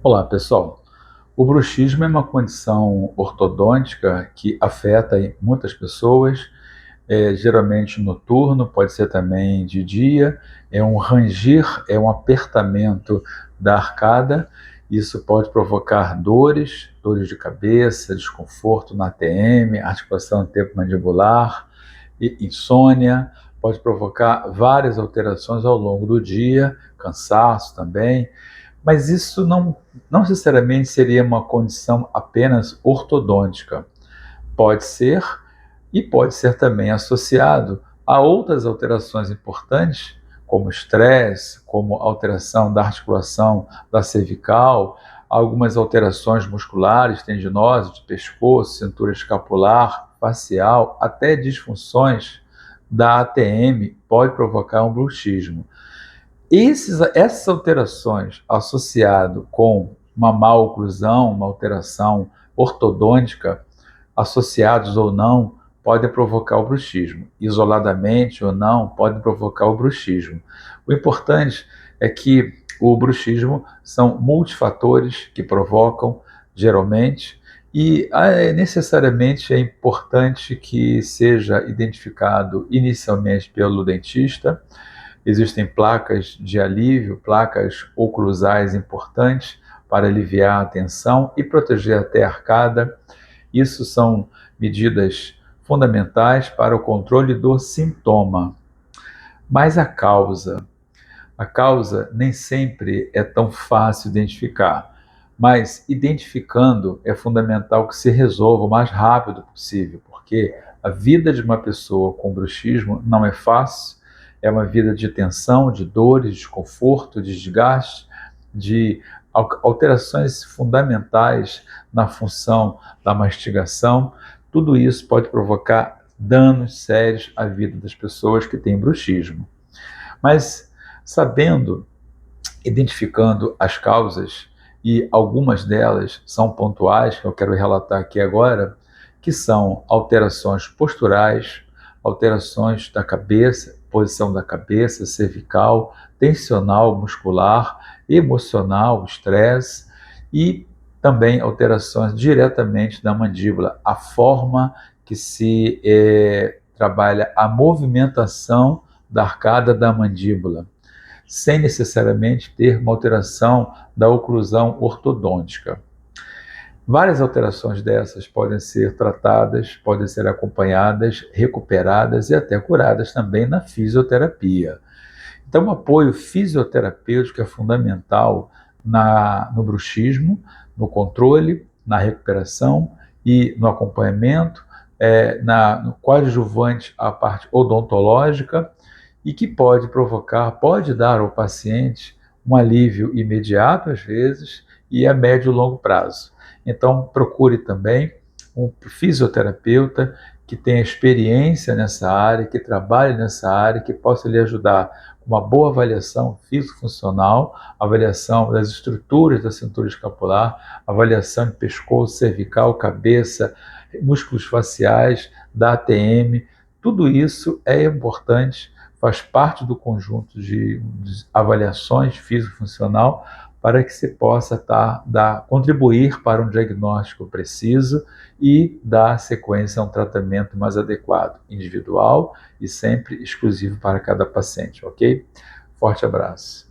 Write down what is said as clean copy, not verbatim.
Olá, pessoal. O bruxismo é uma condição ortodôntica que afeta muitas pessoas, geralmente noturno, pode ser também de dia. É um ranger, é um apertamento da arcada. Isso pode provocar dores de cabeça, desconforto na ATM, articulação temporomandibular, e insônia. Pode provocar várias alterações ao longo do dia, cansaço também. Mas isso não necessariamente seria uma condição apenas ortodôntica. Pode ser, e pode ser também associado a outras alterações importantes, como estresse, como alteração da articulação da cervical, algumas alterações musculares, tendinose de pescoço, cintura escapular, facial, até disfunções da ATM pode provocar um bruxismo. Essas alterações associado com uma má oclusão, uma alteração ortodôntica, associados ou não, podem provocar o bruxismo. Isoladamente ou não, podem provocar o bruxismo. O importante é que o bruxismo são multifatores que provocam, geralmente, e necessariamente é importante que seja identificado inicialmente pelo dentista. Existem placas de alívio, placas oclusais importantes para aliviar a tensão e proteger até a arcada. Isso são medidas fundamentais para o controle do sintoma. Mas a causa nem sempre é tão fácil identificar, mas identificando é fundamental que se resolva o mais rápido possível, porque a vida de uma pessoa com bruxismo não é fácil, é uma vida de tensão, de dores, de desconforto, de desgaste, de alterações fundamentais na função da mastigação. Tudo isso pode provocar danos sérios à vida das pessoas que têm bruxismo. Mas sabendo, identificando as causas, e algumas delas são pontuais, que eu quero relatar aqui agora, que são alterações posturais, alterações da cabeça, posição da cabeça, cervical, tensional, muscular, emocional, estresse, e também alterações diretamente da mandíbula, a forma que se trabalha a movimentação da arcada da mandíbula, sem necessariamente ter uma alteração da oclusão ortodôntica. Várias alterações dessas podem ser tratadas, podem ser acompanhadas, recuperadas e até curadas também na fisioterapia. Então, o apoio fisioterapêutico é fundamental no bruxismo, no controle, na recuperação e no acompanhamento, no coadjuvante à parte odontológica, e que pode dar ao paciente um alívio imediato, às vezes, e a médio e longo prazo. Então, procure também um fisioterapeuta que tenha experiência nessa área, que trabalhe nessa área, que possa lhe ajudar com uma boa avaliação físico-funcional, avaliação das estruturas da cintura escapular, avaliação de pescoço, cervical, cabeça, músculos faciais, da ATM. Tudo isso é importante, faz parte do conjunto de avaliações físico-funcional para que se possa contribuir para um diagnóstico preciso e dar sequência a um tratamento mais adequado, individual e sempre exclusivo para cada paciente, ok? Forte abraço.